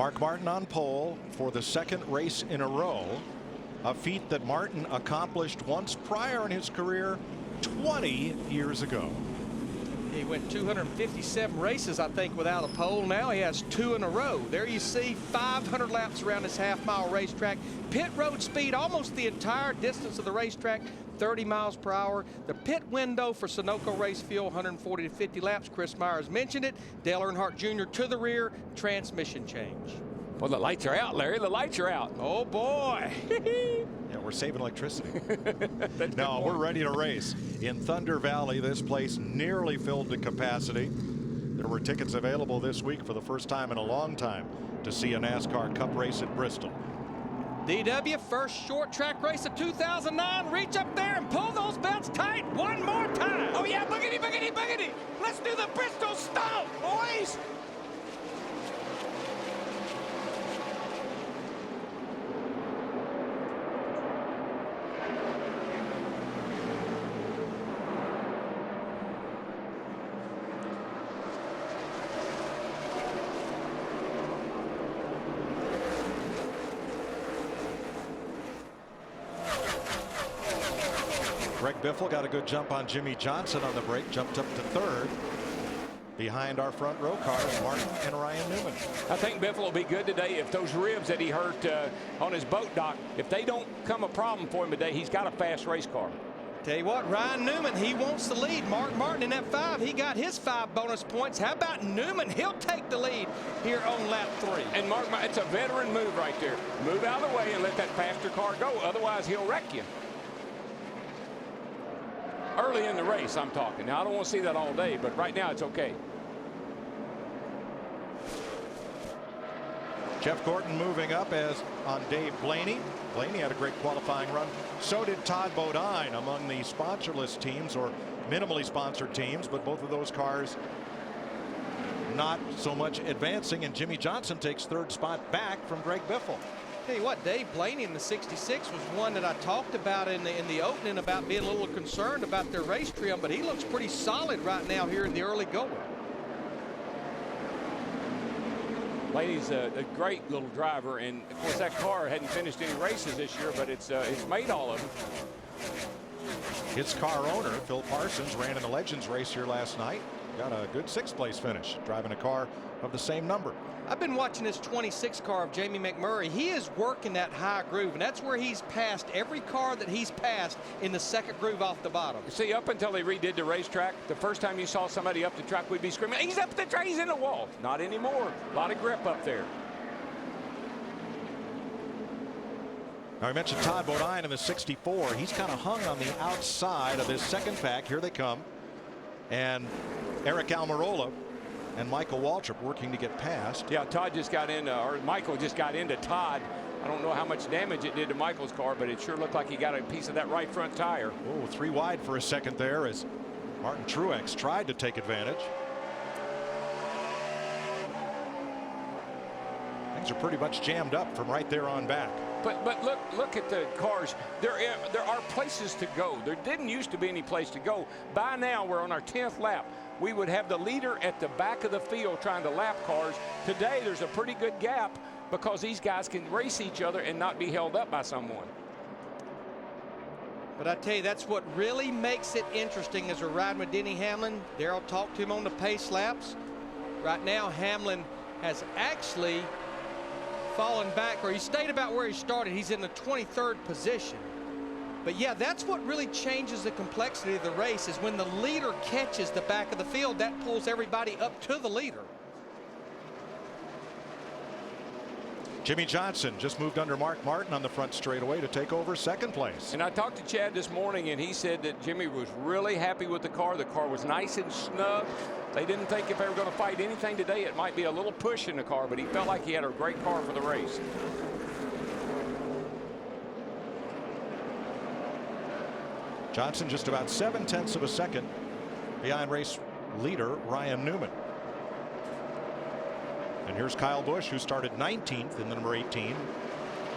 Mark Martin on pole for the second race in a row, a feat that Martin accomplished once prior in his career 20 years ago. He went 257 races, I think, without a pole. Now he has 2 in a row. There you see 500 laps around this half-mile racetrack. Pit road speed almost the entire distance of the racetrack, 30 miles per hour. The pit window for Sunoco Race Fuel, 140 to 50 laps. Chris Myers mentioned it. Dale Earnhardt Jr. to the rear, transmission change. Well, the lights are out, Larry. The lights are out. Oh, boy. Yeah, we're saving electricity. No, we're ready to race. In Thunder Valley, this place nearly filled to capacity. There were tickets available this week for the first time in a long time to see a NASCAR Cup race at Bristol. DW, first short track race of 2009. Reach up there and pull those belts tight one more time. Oh, yeah, boogity, boogity, boogity. Let's do the Bristol stomp, boys. Greg Biffle got a good jump on Jimmy Johnson on the break, jumped up to third. Behind our front row cars, Martin and Ryan Newman. I think Biffle will be good today if those ribs that he hurt on his boat dock, if they don't come a problem for him today, he's got a fast race car. Tell you what, Ryan Newman, he wants the lead. Mark Martin in that 5, he got his 5 bonus points. How about Newman? He'll take the lead here on lap 3. And Mark, it's a veteran move right there. Move out of the way and let that faster car go. Otherwise, he'll wreck you. Early in the race, I'm talking. Now, I don't want to see that all day, but right now it's okay. Jeff Gordon moving up as on Dave Blaney. Blaney had a great qualifying run. So did Todd Bodine among the sponsorless teams or minimally sponsored teams, but both of those cars not so much advancing, and Jimmy Johnson takes third spot back from Greg Biffle. Tell you what, Dave Blaney in the 66 was one that I talked about in the opening about being a little concerned about their race trim, but he looks pretty solid right now here in the early going. Blaney's a great little driver, and of course that car hadn't finished any races this year, but it's made all of them. His car owner, Phil Parsons, ran in the Legends race here last night. Got a good 6th place finish, driving a car of the same number. I've been watching this 26 car of Jamie McMurray. He is working that high groove, and that's where he's passed every car that he's passed in the 2nd groove off the bottom. See, up until they redid the racetrack, the first time you saw somebody up the track, we'd be screaming, he's up the track, he's in the wall. Not anymore. A lot of grip up there. Now, I mentioned Todd Bodine in the 64. He's kind of hung on the outside of this 2nd pack. Here they come. And Eric Almirola and Michael Waltrip working to get past. Yeah, Todd just got in, or Michael just got into Todd. I don't know how much damage it did to Michael's car, but it sure looked like he got a piece of that right front tire. Oh, 3 wide for a second there as Martin Truex tried to take advantage. Things are pretty much jammed up from right there on back. But look at the cars. There are places to go. There didn't used to be any place to go. By now, we're on our 10th lap. We would have the leader at the back of the field trying to lap cars. Today, there's a pretty good gap because these guys can race each other and not be held up by someone. But I tell you, that's what really makes it interesting as we're riding with Denny Hamlin. Darrell talked to him on the pace laps. Right now, Hamlin has actually fallen back, or he stayed about where he started. He's in the 23rd position. But yeah, that's what really changes the complexity of the race, is when the leader catches the back of the field, that pulls everybody up to the leader. Jimmy Johnson just moved under Mark Martin on the front straightaway to take over 2nd place. And I talked to Chad this morning, and he said that Jimmy was really happy with the car. The car was nice and snug. They didn't think if they were going to fight anything today, it might be a little push in the car, but he felt like he had a great car for the race. Johnson just about 7/10 of a second behind race leader Ryan Newman. And here's Kyle Busch, who started 19th in the number 18,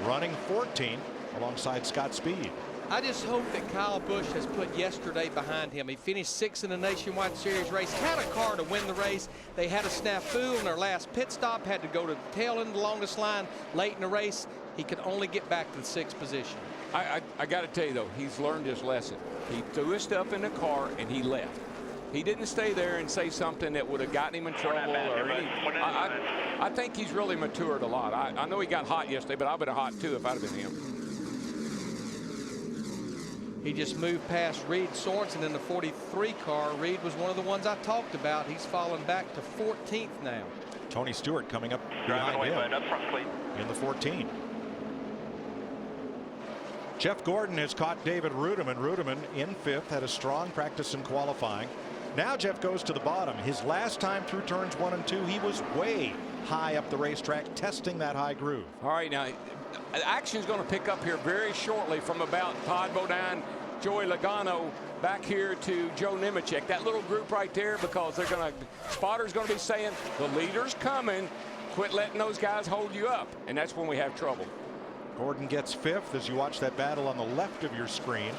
running 14th alongside Scott Speed. I just hope that Kyle Busch has put yesterday behind him. He finished 6th in the Nationwide Series race, had a car to win the race. They had a snafu in their last pit stop, had to go to the tail end of the longest line late in the race. He could only get back to the 6th position. I got to tell you, though, he's learned his lesson. He threw his stuff in the car and he left. He didn't stay there and say something that would have gotten him in trouble. I think he's really matured a lot. I know he got hot yesterday, but I would have hot too if I'd have been him. He just moved past Reed Sorensen in the 43 car. Reed was one of the ones I talked about. He's fallen back to 14th now. Tony Stewart coming up behind him in the 14. Jeff Gordon has caught David Rudiman. Rudiman in 5th, had a strong practice in qualifying. Now Jeff goes to the bottom. His last time through turns 1 and 2, he was way high up the racetrack, testing that high groove. All right, now action's going to pick up here very shortly from about Todd Bodine, Joey Logano back here to Joe Nemechek. That little group right there, because they're going to, spotter's going to be saying the leader's coming. Quit letting those guys hold you up, and that's when we have trouble. Gordon gets 5th as you watch that battle on the left of your screen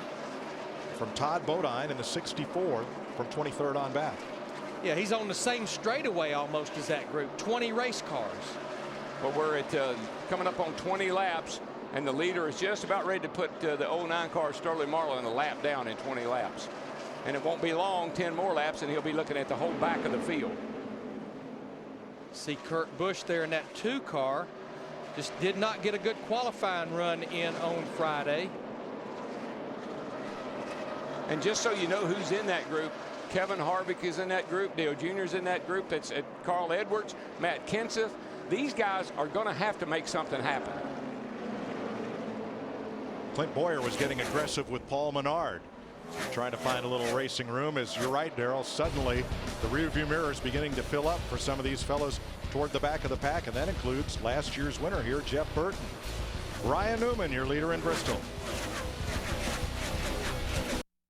from Todd Bodine in the 64 from 23rd on back. Yeah, he's on the same straightaway almost as that group. 20 race cars. But we're at coming up on 20 laps, and the leader is just about ready to put the 09 car Sterling Marlin a lap down in 20 laps. And it won't be long, 10 more laps, and he'll be looking at the whole back of the field. See Kurt Busch there in that 2 car. Just did not get a good qualifying run in on Friday. And just so you know who's in that group, Kevin Harvick is in that group. Dale Jr.'s in that group. That's Carl Edwards, Matt Kenseth. These guys are going to have to make something happen. Clint Boyer was getting aggressive with Paul Menard, trying to find a little racing room. As you're right, Darrell, suddenly the rearview mirror is beginning to fill up for some of these fellows toward the back of the pack, and that includes last year's winner here, Jeff Burton. Ryan Newman, your leader in Bristol.